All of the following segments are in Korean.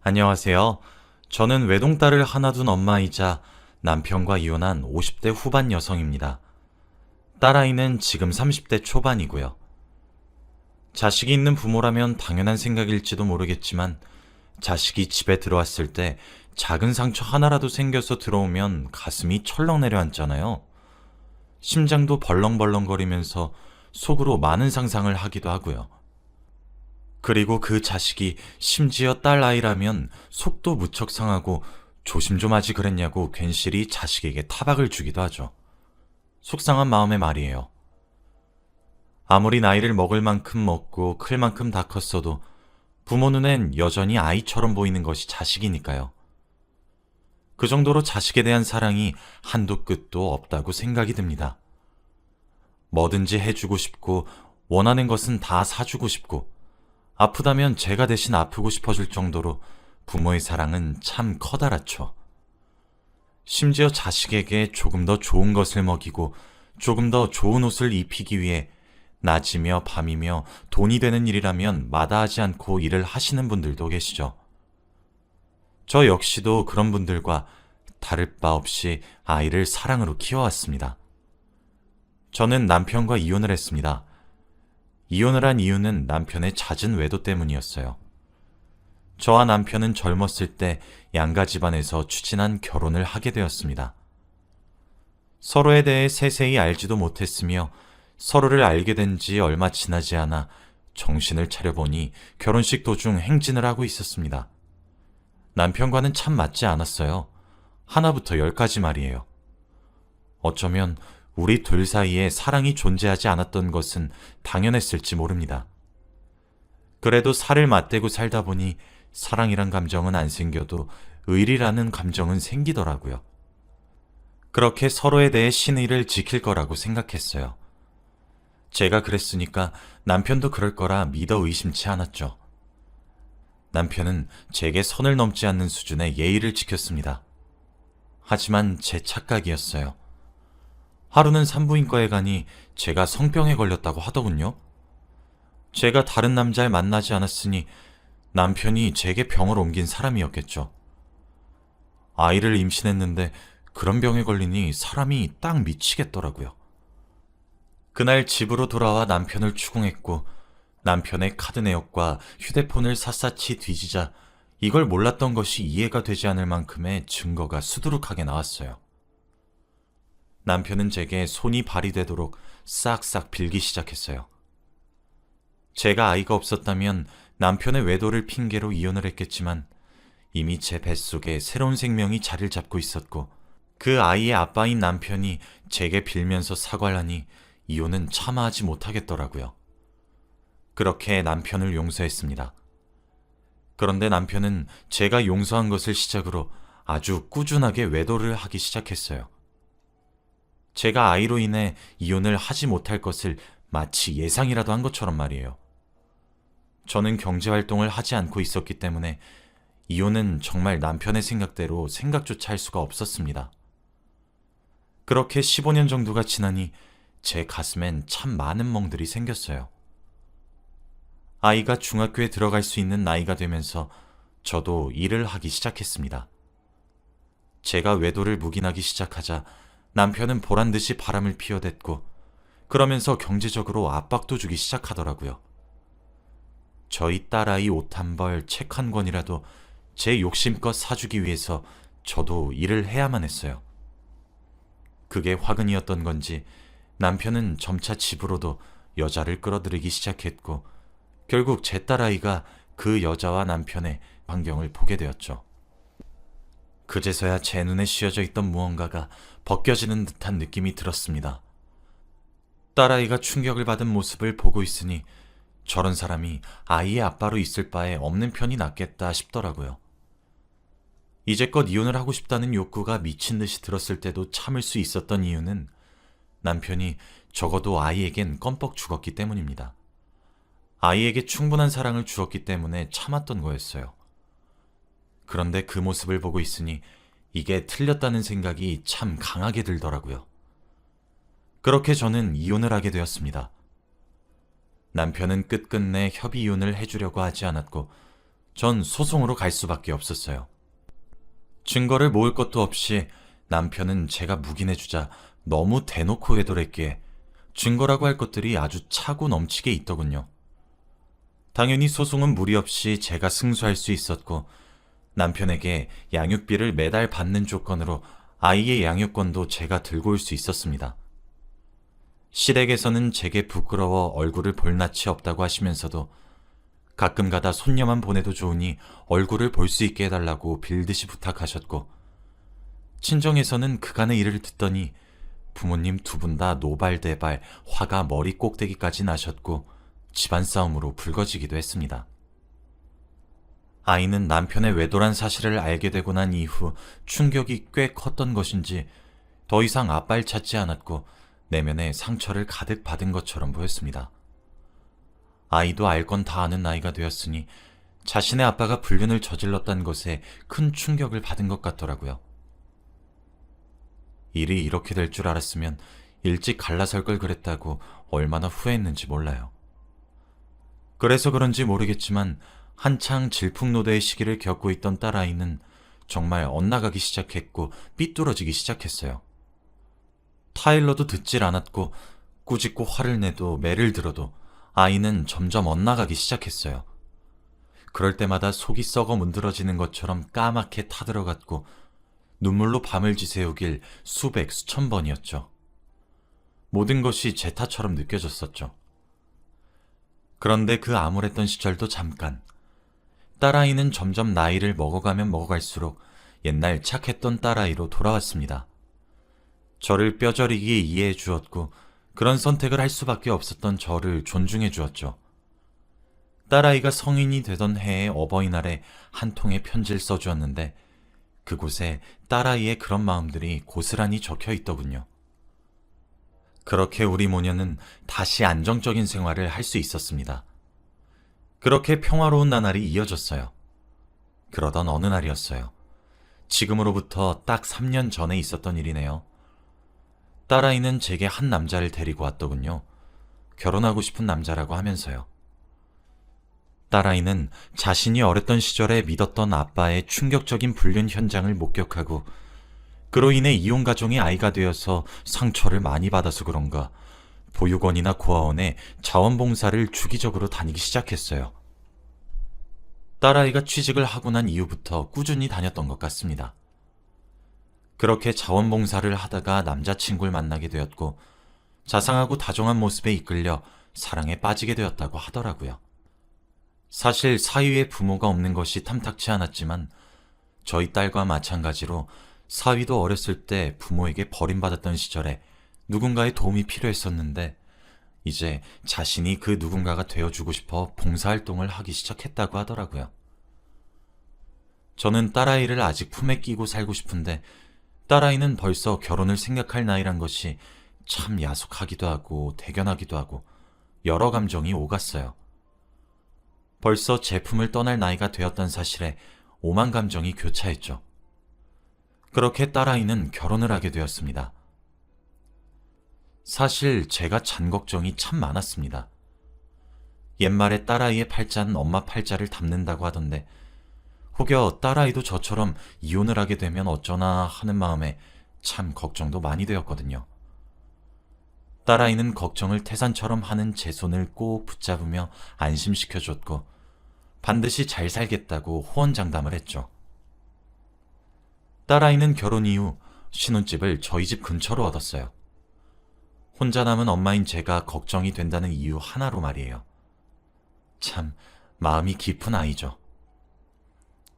안녕하세요. 저는 외동딸을 하나 둔 엄마이자 남편과 이혼한 50대 후반 여성입니다. 딸아이는 지금 30대 초반이고요. 자식이 있는 부모라면 당연한 생각일지도 모르겠지만 자식이 집에 들어왔을 때 작은 상처 하나라도 생겨서 들어오면 가슴이 철렁 내려앉잖아요. 심장도 벌렁벌렁거리면서 속으로 많은 상상을 하기도 하고요. 그리고 그 자식이 심지어 딸 아이라면 속도 무척 상하고 조심 좀 하지 그랬냐고 괜시리 자식에게 타박을 주기도 하죠. 속상한 마음의 말이에요. 아무리 나이를 먹을 만큼 먹고 클 만큼 다 컸어도 부모 눈엔 여전히 아이처럼 보이는 것이 자식이니까요. 그 정도로 자식에 대한 사랑이 한도 끝도 없다고 생각이 듭니다. 뭐든지 해주고 싶고 원하는 것은 다 사주고 싶고 아프다면 제가 대신 아프고 싶어질 정도로 부모의 사랑은 참 커다랗죠. 심지어 자식에게 조금 더 좋은 것을 먹이고 조금 더 좋은 옷을 입히기 위해 낮이며 밤이며 돈이 되는 일이라면 마다하지 않고 일을 하시는 분들도 계시죠. 저 역시도 그런 분들과 다를 바 없이 아이를 사랑으로 키워왔습니다. 저는 남편과 이혼을 했습니다. 이혼을 한 이유는 남편의 잦은 외도 때문이었어요. 저와 남편은 젊었을 때 양가 집안에서 추진한 결혼을 하게 되었습니다. 서로에 대해 세세히 알지도 못했으며 서로를 알게 된 지 얼마 지나지 않아 정신을 차려보니 결혼식 도중 행진을 하고 있었습니다. 남편과는 참 맞지 않았어요. 하나부터 열까지 말이에요. 어쩌면 우리 둘 사이에 사랑이 존재하지 않았던 것은 당연했을지 모릅니다. 그래도 살을 맞대고 살다 보니 사랑이란 감정은 안 생겨도 의리라는 감정은 생기더라고요. 그렇게 서로에 대해 신의를 지킬 거라고 생각했어요. 제가 그랬으니까 남편도 그럴 거라 믿어 의심치 않았죠. 남편은 제게 선을 넘지 않는 수준의 예의를 지켰습니다. 하지만 제 착각이었어요. 하루는 산부인과에 가니 제가 성병에 걸렸다고 하더군요. 제가 다른 남자를 만나지 않았으니 남편이 제게 병을 옮긴 사람이었겠죠. 아이를 임신했는데 그런 병에 걸리니 사람이 딱 미치겠더라고요. 그날 집으로 돌아와 남편을 추궁했고 남편의 카드 내역과 휴대폰을 샅샅이 뒤지자 이걸 몰랐던 것이 이해가 되지 않을 만큼의 증거가 수두룩하게 나왔어요. 남편은 제게 손이 발휘되도록 싹싹 빌기 시작했어요. 제가 아이가 없었다면 남편의 외도를 핑계로 이혼을 했겠지만 이미 제 뱃속에 새로운 생명이 자리를 잡고 있었고 그 아이의 아빠인 남편이 제게 빌면서 사과를 하니 이혼은 참아하지 못하겠더라고요. 그렇게 남편을 용서했습니다. 그런데 남편은 제가 용서한 것을 시작으로 아주 꾸준하게 외도를 하기 시작했어요. 제가 아이로 인해 이혼을 하지 못할 것을 마치 예상이라도 한 것처럼 말이에요. 저는 경제활동을 하지 않고 있었기 때문에 이혼은 정말 남편의 생각대로 생각조차 할 수가 없었습니다. 그렇게 15년 정도가 지나니 제 가슴엔 참 많은 멍들이 생겼어요. 아이가 중학교에 들어갈 수 있는 나이가 되면서 저도 일을 하기 시작했습니다. 제가 외도를 묵인하기 시작하자 남편은 보란듯이 바람을 피워댔고 그러면서 경제적으로 압박도 주기 시작하더라고요. 저희 딸아이 옷 한 벌, 책 한 권이라도 제 욕심껏 사주기 위해서 저도 일을 해야만 했어요. 그게 화근이었던 건지 남편은 점차 집으로도 여자를 끌어들이기 시작했고 결국 제 딸아이가 그 여자와 남편의 광경을 보게 되었죠. 그제서야 제 눈에 씌어져 있던 무언가가 벗겨지는 듯한 느낌이 들었습니다. 딸아이가 충격을 받은 모습을 보고 있으니 저런 사람이 아이의 아빠로 있을 바에 없는 편이 낫겠다 싶더라고요. 이제껏 이혼을 하고 싶다는 욕구가 미친 듯이 들었을 때도 참을 수 있었던 이유는 남편이 적어도 아이에겐 껌뻑 죽었기 때문입니다. 아이에게 충분한 사랑을 주었기 때문에 참았던 거였어요. 그런데 그 모습을 보고 있으니 이게 틀렸다는 생각이 참 강하게 들더라고요. 그렇게 저는 이혼을 하게 되었습니다. 남편은 끝끝내 협의 이혼을 해주려고 하지 않았고 전 소송으로 갈 수밖에 없었어요. 증거를 모을 것도 없이 남편은 제가 묵인해주자 너무 대놓고 외도했기에 증거라고 할 것들이 아주 차고 넘치게 있더군요. 당연히 소송은 무리 없이 제가 승소할 수 있었고 남편에게 양육비를 매달 받는 조건으로 아이의 양육권도 제가 들고 올 수 있었습니다. 시댁에서는 제게 부끄러워 얼굴을 볼 낯이 없다고 하시면서도 가끔 가다 손녀만 보내도 좋으니 얼굴을 볼 수 있게 해달라고 빌듯이 부탁하셨고, 친정에서는 그간의 일을 듣더니 부모님 두 분 다 노발대발 화가 머리 꼭대기까지 나셨고 집안 싸움으로 불거지기도 했습니다. 아이는 남편의 외도란 사실을 알게 되고 난 이후 충격이 꽤 컸던 것인지 더 이상 아빠를 찾지 않았고 내면에 상처를 가득 받은 것처럼 보였습니다. 아이도 알 건 다 아는 나이가 되었으니 자신의 아빠가 불륜을 저질렀다는 것에 큰 충격을 받은 것 같더라고요. 일이 이렇게 될 줄 알았으면 일찍 갈라설 걸 그랬다고 얼마나 후회했는지 몰라요. 그래서 그런지 모르겠지만 한창 질풍노도의 시기를 겪고 있던 딸아이는 정말 엇나가기 시작했고 삐뚤어지기 시작했어요. 타일러도 듣질 않았고 꾸짖고 화를 내도 매를 들어도 아이는 점점 엇나가기 시작했어요. 그럴 때마다 속이 썩어 문드러지는 것처럼 까맣게 타들어갔고 눈물로 밤을 지새우길 수백 수천 번이었죠. 모든 것이 제 탓처럼 느껴졌었죠. 그런데 그 암울했던 시절도 잠깐. 딸아이는 점점 나이를 먹어가면 먹어갈수록 옛날 착했던 딸아이로 돌아왔습니다. 저를 뼈저리게 이해해 주었고 그런 선택을 할 수밖에 없었던 저를 존중해 주었죠. 딸아이가 성인이 되던 해의 어버이날에 한 통의 편지를 써주었는데 그곳에 딸아이의 그런 마음들이 고스란히 적혀 있더군요. 그렇게 우리 모녀는 다시 안정적인 생활을 할 수 있었습니다. 그렇게 평화로운 나날이 이어졌어요. 그러던 어느 날이었어요. 지금으로부터 딱 3년 전에 있었던 일이네요. 딸아이는 제게 한 남자를 데리고 왔더군요. 결혼하고 싶은 남자라고 하면서요. 딸아이는 자신이 어렸던 시절에 믿었던 아빠의 충격적인 불륜 현장을 목격하고 그로 인해 이혼 가정의 아이가 되어서 상처를 많이 받아서 그런가 보육원이나 고아원에 자원봉사를 주기적으로 다니기 시작했어요. 딸아이가 취직을 하고 난 이후부터 꾸준히 다녔던 것 같습니다. 그렇게 자원봉사를 하다가 남자친구를 만나게 되었고 자상하고 다정한 모습에 이끌려 사랑에 빠지게 되었다고 하더라고요. 사실 사위의 부모가 없는 것이 탐탁치 않았지만 저희 딸과 마찬가지로 사위도 어렸을 때 부모에게 버림받았던 시절에 누군가의 도움이 필요했었는데 이제 자신이 그 누군가가 되어주고 싶어 봉사활동을 하기 시작했다고 하더라고요. 저는 딸아이를 아직 품에 끼고 살고 싶은데 딸아이는 벌써 결혼을 생각할 나이란 것이 참 야속하기도 하고 대견하기도 하고 여러 감정이 오갔어요. 벌써 제 품을 떠날 나이가 되었던 사실에 오만 감정이 교차했죠. 그렇게 딸아이는 결혼을 하게 되었습니다. 사실 제가 잔 걱정이 참 많았습니다. 옛말에 딸아이의 팔자는 엄마 팔자를 닮는다고 하던데 혹여 딸아이도 저처럼 이혼을 하게 되면 어쩌나 하는 마음에 참 걱정도 많이 되었거든요. 딸아이는 걱정을 태산처럼 하는 제 손을 꼭 붙잡으며 안심시켜줬고 반드시 잘 살겠다고 호언장담을 했죠. 딸아이는 결혼 이후 신혼집을 저희 집 근처로 얻었어요. 혼자 남은 엄마인 제가 걱정이 된다는 이유 하나로 말이에요. 참 마음이 깊은 아이죠.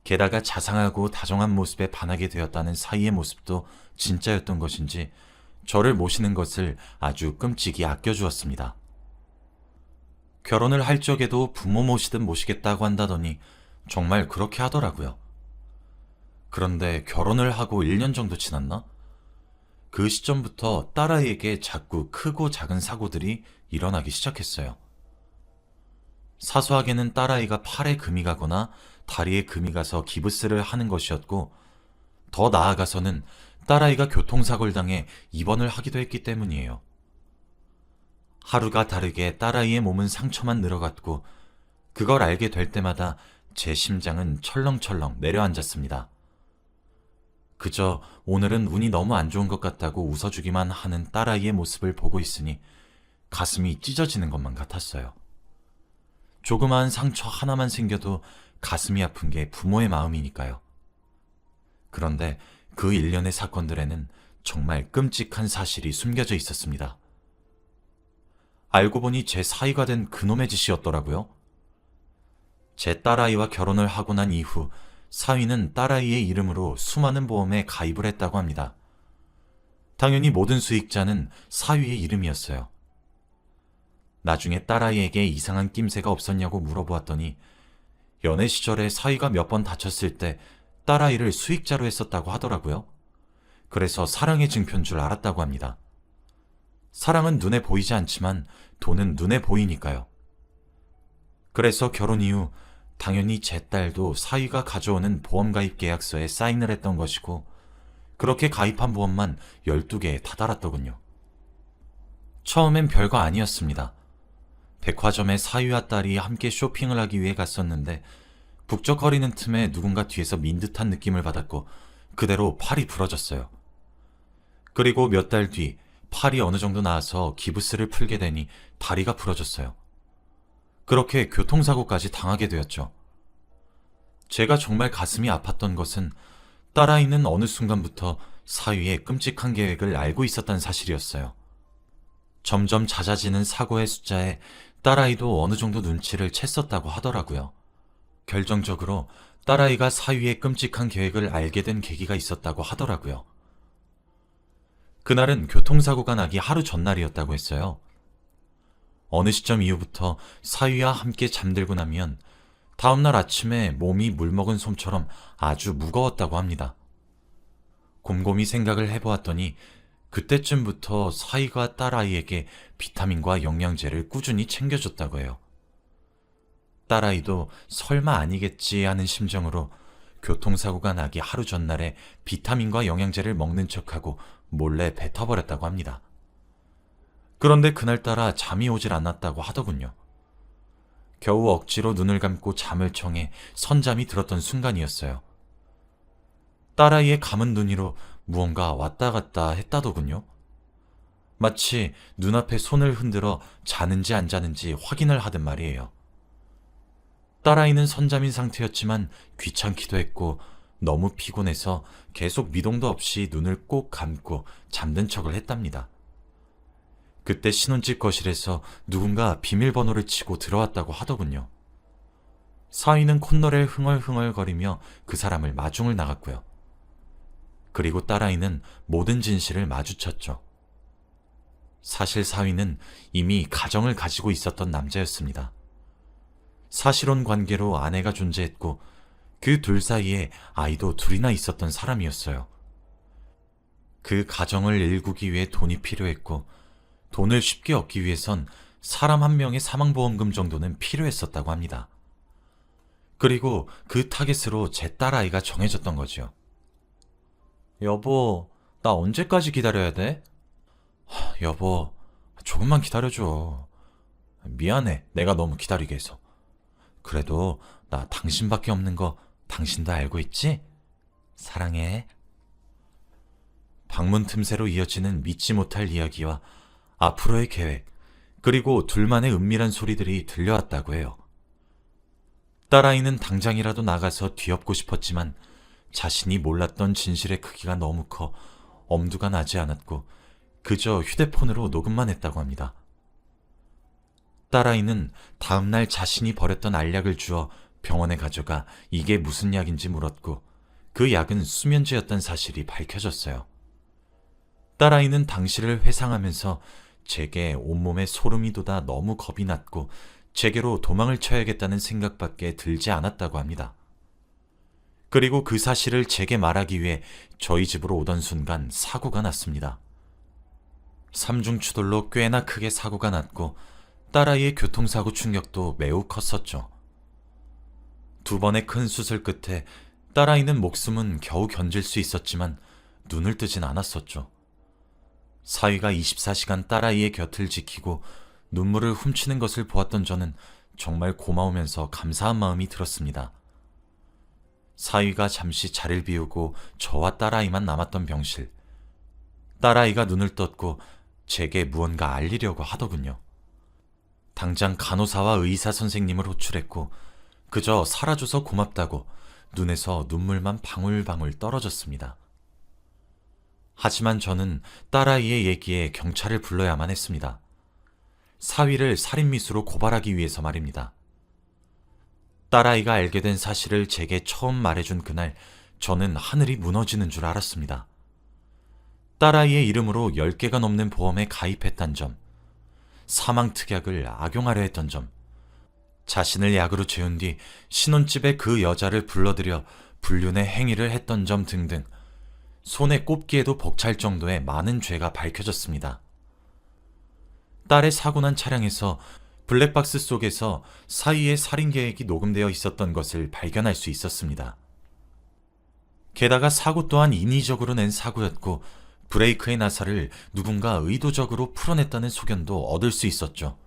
게다가 자상하고 다정한 모습에 반하게 되었다는 사이의 모습도 진짜였던 것인지 저를 모시는 것을 아주 끔찍이 아껴주었습니다. 결혼을 할 적에도 부모 모시듯 모시겠다고 한다더니 정말 그렇게 하더라고요. 그런데 결혼을 하고 1년 정도 지났나? 그 시점부터 딸아이에게 자꾸 크고 작은 사고들이 일어나기 시작했어요. 사소하게는 딸아이가 팔에 금이 가거나 다리에 금이 가서 기부스를 하는 것이었고 더 나아가서는 딸아이가 교통사고를 당해 입원을 하기도 했기 때문이에요. 하루가 다르게 딸아이의 몸은 상처만 늘어갔고 그걸 알게 될 때마다 제 심장은 철렁철렁 내려앉았습니다. 그저 오늘은 운이 너무 안 좋은 것 같다고 웃어주기만 하는 딸아이의 모습을 보고 있으니 가슴이 찢어지는 것만 같았어요. 조그마한 상처 하나만 생겨도 가슴이 아픈 게 부모의 마음이니까요. 그런데 그 일련의 사건들에는 정말 끔찍한 사실이 숨겨져 있었습니다. 알고 보니 제 사위가 된 그놈의 짓이었더라고요. 제 딸아이와 결혼을 하고 난 이후 사위는 딸아이의 이름으로 수많은 보험에 가입을 했다고 합니다. 당연히 모든 수익자는 사위의 이름이었어요. 나중에 딸아이에게 이상한 낌새가 없었냐고 물어보았더니 연애 시절에 사위가 몇 번 다쳤을 때 딸아이를 수익자로 했었다고 하더라고요. 그래서 사랑의 증표인 줄 알았다고 합니다. 사랑은 눈에 보이지 않지만 돈은 눈에 보이니까요. 그래서 결혼 이후 당연히 제 딸도 사위가 가져오는 보험가입 계약서에 사인을 했던 것이고 그렇게 가입한 보험만 12개에 다다랐더군요. 처음엔 별거 아니었습니다. 백화점에 사위와 딸이 함께 쇼핑을 하기 위해 갔었는데 북적거리는 틈에 누군가 뒤에서 민 듯한 느낌을 받았고 그대로 팔이 부러졌어요. 그리고 몇 달 뒤 팔이 어느 정도 나아서 기부스를 풀게 되니 다리가 부러졌어요. 그렇게 교통사고까지 당하게 되었죠. 제가 정말 가슴이 아팠던 것은 딸아이는 어느 순간부터 사위의 끔찍한 계획을 알고 있었다는 사실이었어요. 점점 잦아지는 사고의 숫자에 딸아이도 어느 정도 눈치를 챘었다고 하더라고요. 결정적으로 딸아이가 사위의 끔찍한 계획을 알게 된 계기가 있었다고 하더라고요. 그날은 교통사고가 나기 하루 전날이었다고 했어요. 어느 시점 이후부터 사위와 함께 잠들고 나면 다음날 아침에 몸이 물먹은 솜처럼 아주 무거웠다고 합니다. 곰곰이 생각을 해보았더니 그때쯤부터 사위가 딸아이에게 비타민과 영양제를 꾸준히 챙겨줬다고 해요. 딸아이도 설마 아니겠지 하는 심정으로 교통사고가 나기 하루 전날에 비타민과 영양제를 먹는 척하고 몰래 뱉어버렸다고 합니다. 그런데 그날따라 잠이 오질 않았다고 하더군요. 겨우 억지로 눈을 감고 잠을 청해 선잠이 들었던 순간이었어요. 딸아이의 감은 눈으로 무언가 왔다 갔다 했다더군요. 마치 눈앞에 손을 흔들어 자는지 안 자는지 확인을 하듯 말이에요. 딸아이는 선잠인 상태였지만 귀찮기도 했고 너무 피곤해서 계속 미동도 없이 눈을 꼭 감고 잠든 척을 했답니다. 그때 신혼집 거실에서 누군가 비밀번호를 치고 들어왔다고 하더군요. 사위는 콧노래를 흥얼흥얼거리며 그 사람을 마중을 나갔고요. 그리고 딸아이는 모든 진실을 마주쳤죠. 사실 사위는 이미 가정을 가지고 있었던 남자였습니다. 사실혼 관계로 아내가 존재했고 그 둘 사이에 아이도 둘이나 있었던 사람이었어요. 그 가정을 일구기 위해 돈이 필요했고 돈을 쉽게 얻기 위해선 사람 한 명의 사망보험금 정도는 필요했었다고 합니다. 그리고 그 타겟으로 제 딸아이가 정해졌던 거죠. 여보, 나 언제까지 기다려야 돼? 여보, 조금만 기다려줘. 미안해, 내가 너무 기다리게 해서. 그래도 나 당신밖에 없는 거 당신도 알고 있지? 사랑해. 방문 틈새로 이어지는 믿지 못할 이야기와 앞으로의 계획, 그리고 둘만의 은밀한 소리들이 들려왔다고 해요. 딸아이는 당장이라도 나가서 뒤엎고 싶었지만 자신이 몰랐던 진실의 크기가 너무 커 엄두가 나지 않았고 그저 휴대폰으로 녹음만 했다고 합니다. 딸아이는 다음날 자신이 버렸던 알약을 주어 병원에 가져가 이게 무슨 약인지 물었고 그 약은 수면제였던 사실이 밝혀졌어요. 딸아이는 당시를 회상하면서 제게 온몸에 소름이 돋아 너무 겁이 났고 제게로 도망을 쳐야겠다는 생각밖에 들지 않았다고 합니다. 그리고 그 사실을 제게 말하기 위해 저희 집으로 오던 순간 사고가 났습니다. 삼중추돌로 꽤나 크게 사고가 났고 딸아이의 교통사고 충격도 매우 컸었죠. 2번의 큰 수술 끝에 딸아이는 목숨은 겨우 견딜 수 있었지만 눈을 뜨진 않았었죠. 사위가 24시간 딸아이의 곁을 지키고 눈물을 훔치는 것을 보았던 저는 정말 고마우면서 감사한 마음이 들었습니다. 사위가 잠시 자리를 비우고 저와 딸아이만 남았던 병실. 딸아이가 눈을 떴고 제게 무언가 알리려고 하더군요. 당장 간호사와 의사 선생님을 호출했고 그저 살아줘서 고맙다고 눈에서 눈물만 방울방울 떨어졌습니다. 하지만 저는 딸아이의 얘기에 경찰을 불러야만 했습니다. 사위를 살인미수로 고발하기 위해서 말입니다. 딸아이가 알게 된 사실을 제게 처음 말해준 그날 저는 하늘이 무너지는 줄 알았습니다. 딸아이의 이름으로 10개가 넘는 보험에 가입했단 점, 사망특약을 악용하려 했던 점, 자신을 약으로 재운 뒤 신혼집에 그 여자를 불러들여 불륜의 행위를 했던 점 등등 손에 꼽기에도 벅찰 정도의 많은 죄가 밝혀졌습니다. 딸의 사고난 차량에서 블랙박스 속에서 사위의 살인 계획이 녹음되어 있었던 것을 발견할 수 있었습니다. 게다가 사고 또한 인위적으로 낸 사고였고 브레이크의 나사를 누군가 의도적으로 풀어냈다는 소견도 얻을 수 있었죠.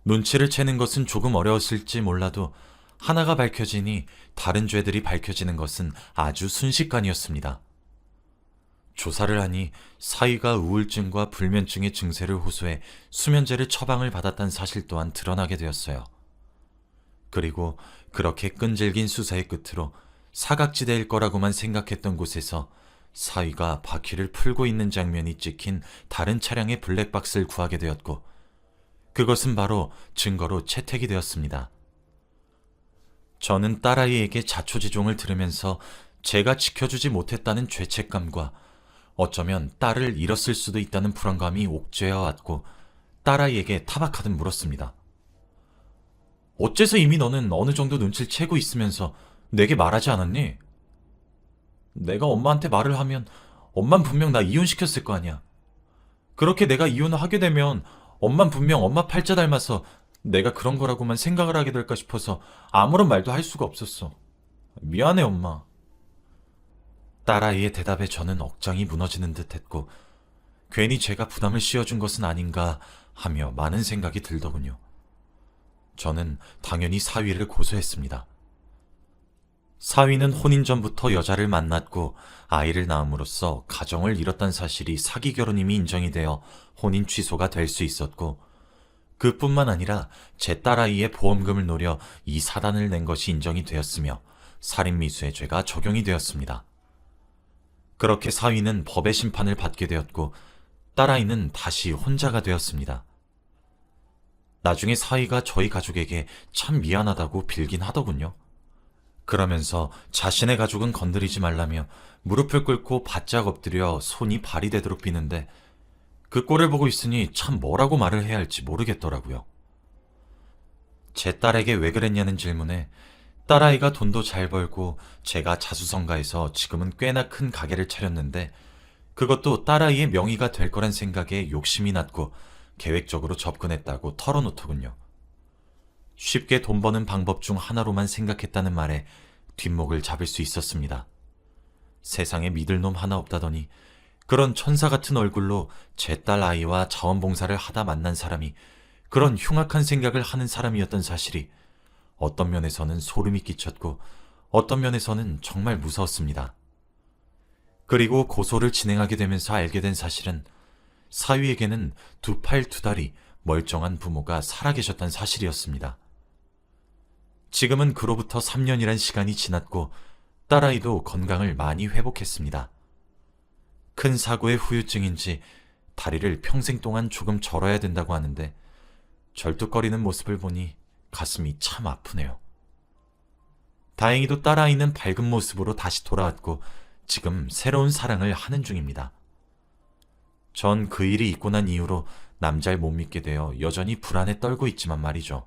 눈치를 채는 것은 조금 어려웠을지 몰라도 하나가 밝혀지니 다른 죄들이 밝혀지는 것은 아주 순식간이었습니다. 조사를 하니 사위가 우울증과 불면증의 증세를 호소해 수면제를 처방을 받았다는 사실 또한 드러나게 되었어요. 그리고 그렇게 끈질긴 수사의 끝으로 사각지대일 거라고만 생각했던 곳에서 사위가 바퀴를 풀고 있는 장면이 찍힌 다른 차량의 블랙박스를 구하게 되었고 그것은 바로 증거로 채택이 되었습니다. 저는 딸아이에게 자초지종을 들으면서 제가 지켜주지 못했다는 죄책감과 어쩌면 딸을 잃었을 수도 있다는 불안감이 옥죄어 왔고 딸아이에게 타박하듯 물었습니다. 어째서 이미 너는 어느 정도 눈치를 채고 있으면서 내게 말하지 않았니? 내가 엄마한테 말을 하면 엄만 분명 나 이혼시켰을 거 아니야. 그렇게 내가 이혼을 하게 되면 엄만 분명 엄마 팔자 닮아서 내가 그런 거라고만 생각을 하게 될까 싶어서 아무런 말도 할 수가 없었어. 미안해, 엄마. 딸아이의 대답에 저는 억장이 무너지는 듯 했고 괜히 제가 부담을 씌워준 것은 아닌가 하며 많은 생각이 들더군요. 저는 당연히 사위를 고소했습니다. 사위는 혼인 전부터 여자를 만났고 아이를 낳음으로써 가정을 이뤘다는 사실이 사기 결혼임이 인정이 되어 혼인 취소가 될 수 있었고 그뿐만 아니라 제 딸아이의 보험금을 노려 이 사단을 낸 것이 인정이 되었으며 살인미수의 죄가 적용이 되었습니다. 그렇게 사위는 법의 심판을 받게 되었고 딸아이는 다시 혼자가 되었습니다. 나중에 사위가 저희 가족에게 참 미안하다고 빌긴 하더군요. 그러면서 자신의 가족은 건드리지 말라며 무릎을 꿇고 바짝 엎드려 손이 발이 되도록 비는데 그 꼴을 보고 있으니 참 뭐라고 말을 해야 할지 모르겠더라고요. 제 딸에게 왜 그랬냐는 질문에 딸아이가 돈도 잘 벌고 제가 자수성가해서 지금은 꽤나 큰 가게를 차렸는데 그것도 딸아이의 명의가 될 거란 생각에 욕심이 났고 계획적으로 접근했다고 털어놓더군요. 쉽게 돈 버는 방법 중 하나로만 생각했다는 말에 뒷목을 잡을 수 있었습니다. 세상에 믿을 놈 하나 없다더니 그런 천사 같은 얼굴로 제 딸 아이와 자원봉사를 하다 만난 사람이 그런 흉악한 생각을 하는 사람이었던 사실이 어떤 면에서는 소름이 끼쳤고 어떤 면에서는 정말 무서웠습니다. 그리고 고소를 진행하게 되면서 알게 된 사실은 사위에게는 두 팔 두 다리 멀쩡한 부모가 살아계셨다는 사실이었습니다. 지금은 그로부터 3년이란 시간이 지났고 딸아이도 건강을 많이 회복했습니다. 큰 사고의 후유증인지 다리를 평생 동안 조금 절어야 된다고 하는데 절뚝거리는 모습을 보니 가슴이 참 아프네요. 다행히도 딸아이는 밝은 모습으로 다시 돌아왔고 지금 새로운 사랑을 하는 중입니다. 전 그 일이 있고 난 이후로 남자를 못 믿게 되어 여전히 불안에 떨고 있지만 말이죠.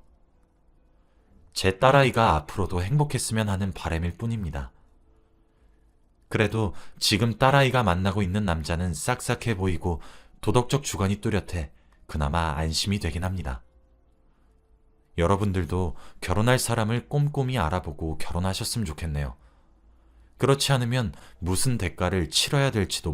제 딸아이가 앞으로도 행복했으면 하는 바람일 뿐입니다. 그래도 지금 딸아이가 만나고 있는 남자는 싹싹해 보이고 도덕적 주관이 뚜렷해 그나마 안심이 되긴 합니다. 여러분들도 결혼할 사람을 꼼꼼히 알아보고 결혼하셨으면 좋겠네요. 그렇지 않으면 무슨 대가를 치러야 될지도